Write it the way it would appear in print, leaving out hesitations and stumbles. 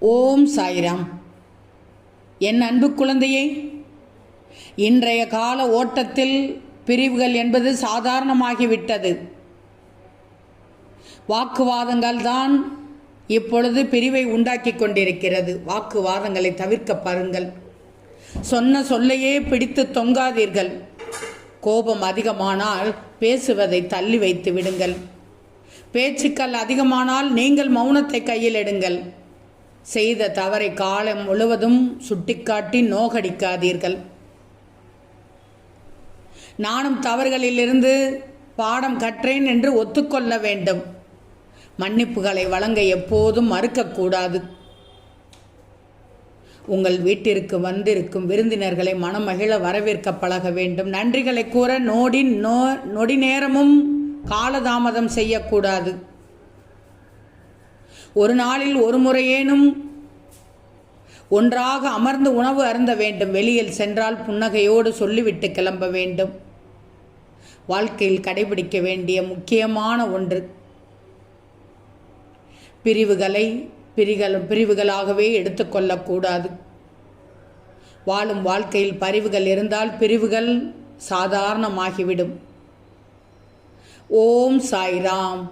ஓம் சாய்ராம். என் அன்பு குழந்தையே, இன்றைய கால ஓட்டத்தில் பிரிவுகள் என்பது சாதாரணமாகிவிட்டது. வாக்குவாதங்கள் தான் இப்பொழுது பிரிவை உண்டாக்கி கொண்டிருக்கிறது. வாக்குவாதங்களை தவிர்க்க பாருங்கள். சொன்ன சொல்லையே பிடித்து தொங்காதீர்கள். கோபம் அதிகமானால் பேசுவதை தள்ளி வைத்து விடுங்கள். பேச்சுக்கள் அதிகமானால் நீங்கள் மௌனத்தை கையில் எடுங்கள். செய்த தவறை காலம் முழுவதும் சுட்டிக்காட்டி நோகடிக்காதீர்கள். நானும் தவறுகளிலிருந்து பாடம் கற்றேன் என்று ஒத்துக்கொள்ள வேண்டும். மன்னிப்புகளை வழங்க எப்போதும் மறுக்கக்கூடாது. உங்கள் வீட்டிற்கு வந்திருக்கும் விருந்தினர்களை மனமகிழ வரவேற்க பழக வேண்டும். நன்றிகளை கூற நொடி நேரமும் காலதாமதம் செய்யக்கூடாது. ஒரு நாளில் ஒரு முறையேனும் ஒன்றாக அமர்ந்து உணவு அருந்த வேண்டும். வெளியில் சென்றால் புன்னகையோடு சொல்லிவிட்டு கிளம்ப வேண்டும். வாழ்க்கையில் கடைபிடிக்க வேண்டிய முக்கியமான ஒன்று. பிரிவுகளாகவே எடுத்துக்கொள்ளக்கூடாது. வாழும் வாழ்க்கையில் பரிவுகள் இருந்தால் பிரிவுகள் சாதாரணமாகிவிடும். ஓம் சாய்ராம்.